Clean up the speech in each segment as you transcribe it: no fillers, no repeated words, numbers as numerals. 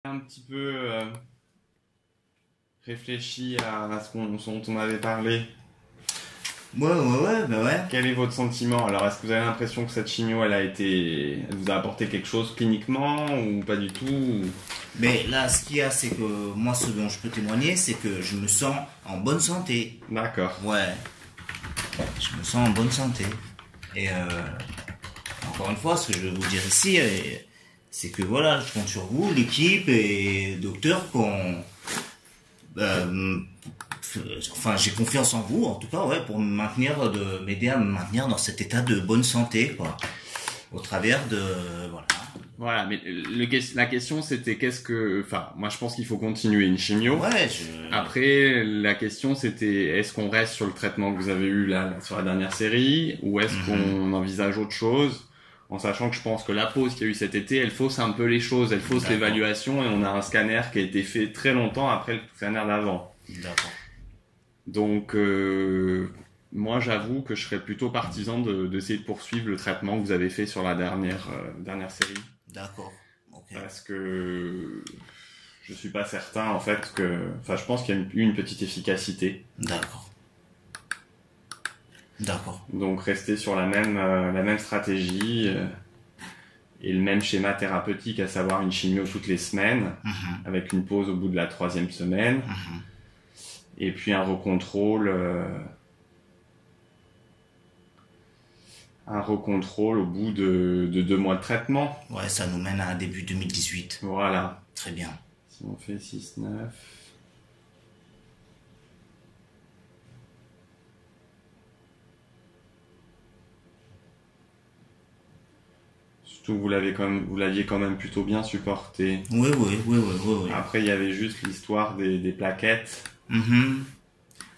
Un petit peu réfléchi à dont on avait parlé. Bah ouais. Quel est votre sentiment? Alors, est-ce que vous avez l'impression que cette chimio, elle vous a apporté quelque chose cliniquement ou pas du tout Mais là, ce qu'il y a, c'est que moi, ce dont je peux témoigner, c'est que je me sens en bonne santé. D'accord. Ouais, je me sens en bonne santé. Et encore une fois, ce que je veux vous dire ici, c'est que voilà, je compte sur vous, l'équipe et le docteur, enfin, j'ai confiance en vous, en tout cas, ouais, pour m'aider à me maintenir dans cet état de bonne santé, quoi. Au travers de, voilà. Voilà, mais la question c'était Enfin, moi je pense qu'il faut continuer une chimio. Ouais, Après, la question c'était est-ce qu'on reste sur le traitement que vous avez eu là sur la dernière série ou est-ce qu'on envisage autre chose? En sachant que je pense que la pause qu'il y a eu cet été, elle fausse un peu les choses, elle fausse l'évaluation et on a un scanner qui a été fait très longtemps après le scanner d'avant. D'accord. Donc, moi, j'avoue que je serais plutôt partisan d'essayer de poursuivre le traitement que vous avez fait sur la dernière série. D'accord. Ok. Parce que je suis pas certain, en fait, enfin, je pense qu'il y a eu une petite efficacité. D'accord. D'accord. Donc, rester sur la même stratégie et le même schéma thérapeutique, à savoir une chimio toutes les semaines, avec une pause au bout de la 3e semaine, et puis un recontrôle au bout de 2 mois de traitement. Ouais, ça nous mène à début 2018. Voilà. Très bien. Si on fait 6-9... Surtout vous l'aviez quand même plutôt bien supporté. Oui. Après, il y avait juste l'histoire des plaquettes.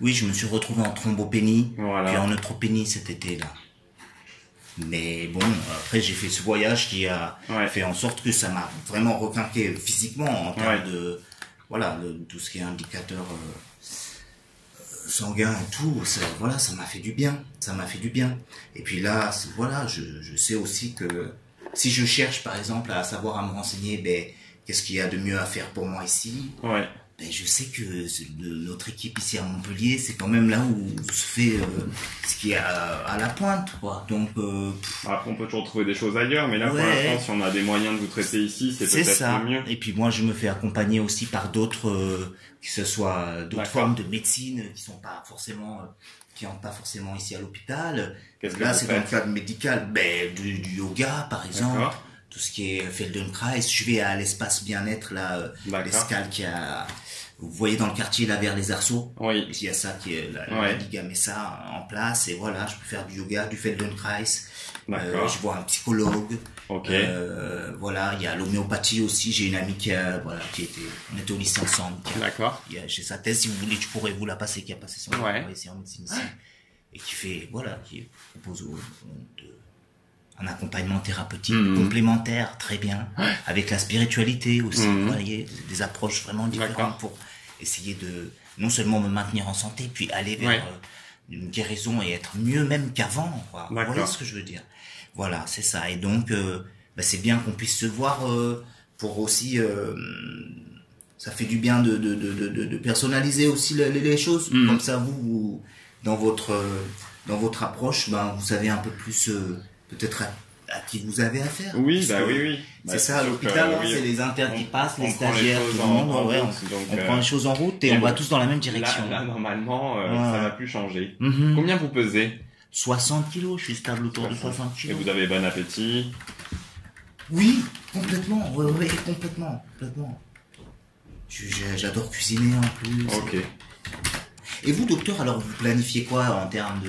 Oui, je me suis retrouvé en thrombopénie, Voilà. puis en neutropénie cet été-là. Mais bon, après j'ai fait ce voyage qui a fait en sorte que ça m'a vraiment requinqué physiquement en termes de tout ce qui est indicateur sanguin et tout. Ça m'a fait du bien. Ça m'a fait du bien. Et puis là, je sais aussi que si je cherche par exemple à savoir à me renseigner, qu'est-ce qu'il y a de mieux à faire pour moi ici. Ouais. Je sais que notre équipe ici à Montpellier, c'est quand même là où se fait ce qui est à la pointe, quoi. Donc, après, on peut toujours trouver des choses ailleurs, mais là, pour l'instant, si on a des moyens de vous traiter ici, c'est peut-être le mieux. Et puis moi, je me fais accompagner aussi par d'autres, que ce soit d'autres formes de médecine qui sont pas forcément, qui n'entrent pas forcément ici à l'hôpital. Là, c'est dans le cadre médical, du yoga, par exemple. Tout ce qui est Feldenkrais, je vais à l'espace bien-être, là, l'escale qui a, vous voyez dans le quartier, là, vers les Arceaux. Oui. Il y a ça qui est, la Ligue a mis ça en place, et voilà, je peux faire du yoga, du Feldenkrais. Je vois un psychologue. Ok. Voilà, il y a l'homéopathie aussi, j'ai une amie on était au lycée ensemble. D'accord. J'ai sa thèse, si vous voulez, je pourrais vous la passer, qui a passé son travail ici en médecine ici. Et qui propose un accompagnement thérapeutique complémentaire, très bien, avec la spiritualité aussi, vous voyez, des approches vraiment différentes pour essayer de non seulement me maintenir en santé, puis aller vers une guérison et être mieux même qu'avant, quoi. Vous voyez ce que je veux dire? Voilà, c'est ça. Et donc, c'est bien qu'on puisse se voir pour aussi... ça fait du bien de personnaliser aussi les choses. Comme ça, vous dans votre approche, vous savez un peu plus... peut-être à qui vous avez affaire. Oui, oui. C'est ça, à l'hôpital, c'est les internes qui passent, les stagiaires, tout le monde. On prend les choses en route et on va tous dans la même direction. Là normalement, ça va plus changer. Combien vous pesez? 60 kilos, je suis stable autour de 60 kilos. Et vous avez bon appétit? Oui, complètement. Oui, complètement. J'adore cuisiner en plus. Ok. Et vous, docteur, alors vous planifiez quoi en termes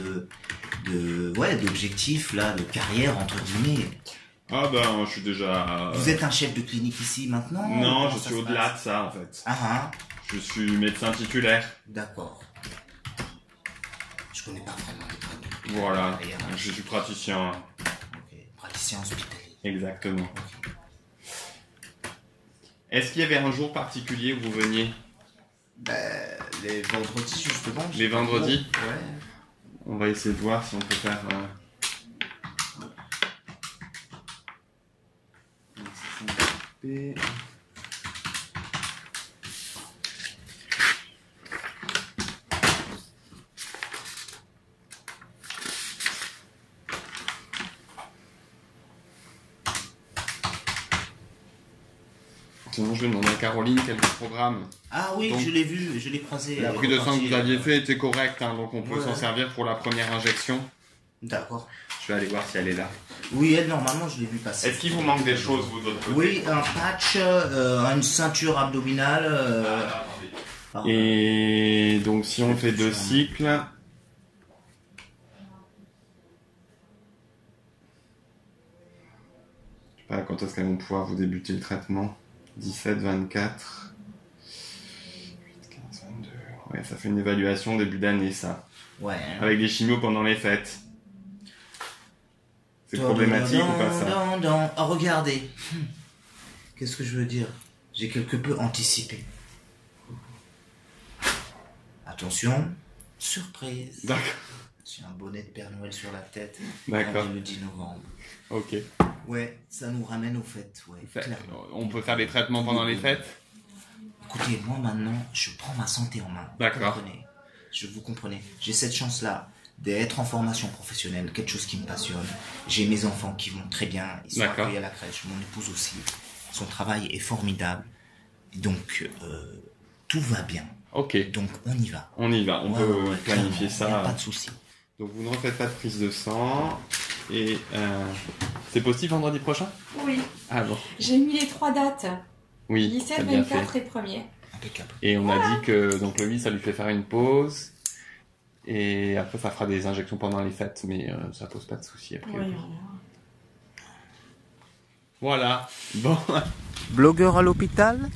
d'objectifs, là, de carrière, entre guillemets? Ah je suis déjà... Vous êtes un chef de clinique ici maintenant? Non, je suis au-delà de ça, en fait. Je suis médecin titulaire. D'accord. Je connais pas vraiment les trucs. Voilà, je suis praticien. Ok, praticien hospitalier. Exactement. Okay. Est-ce qu'il y avait un jour particulier où vous veniez? Les vendredis, justement. Les vendredis? Ouais. On va essayer de voir si on peut faire... Sinon, je vais demander à Caroline quel programme. Ah oui, donc, je l'ai vu, je l'ai croisé. La prise de sang que vous aviez fait était correcte, hein, donc on peut s'en servir pour la première injection. D'accord. Je vais aller voir si elle est là. Oui, elle, normalement, je l'ai vu passer. Est-ce qu'il vous manque des choses, vous, d'autre côté? Oui, un patch, une ceinture abdominale. Et donc, si on fait 2 cycles... Je sais pas quand est-ce qu'elles vont pouvoir vous débuter le traitement. 17, 24... 8, 15, 22... Ouais, ça fait une évaluation début d'année, ça. Ouais. Avec des chimios pendant les fêtes. C'est problématique ou pas ça? Oh, regardez. Qu'est-ce que je veux dire? J'ai quelque peu anticipé. Attention, surprise. D'accord. J'ai un bonnet de Père Noël sur la tête. D'accord. Le 10 novembre. Ok. Ouais, ça nous ramène aux fêtes, ouais. Clairement. On peut faire des traitements pendant les fêtes? Écoutez, moi maintenant, je prends ma santé en main. D'accord. Vous comprenez. J'ai cette chance-là d'être en formation professionnelle, quelque chose qui me passionne. J'ai mes enfants qui vont très bien, ils sont accueillis à la crèche, mon épouse aussi. Son travail est formidable. Donc, tout va bien. Ok. Donc, on y va. On y va, on peut planifier ça. Il n'y a pas de souci. Donc, vous ne refaites pas de prise de sang. Et c'est possible vendredi prochain? Oui. Ah bon. J'ai mis les 3 dates. Oui. 17, 24 et 1er. Impeccable. Et on a dit que donc le 8, ça lui fait faire une pause. Et après, ça fera des injections pendant les fêtes, mais ça pose pas de soucis après. Oui, voilà. Bon. Blogueur à l'hôpital?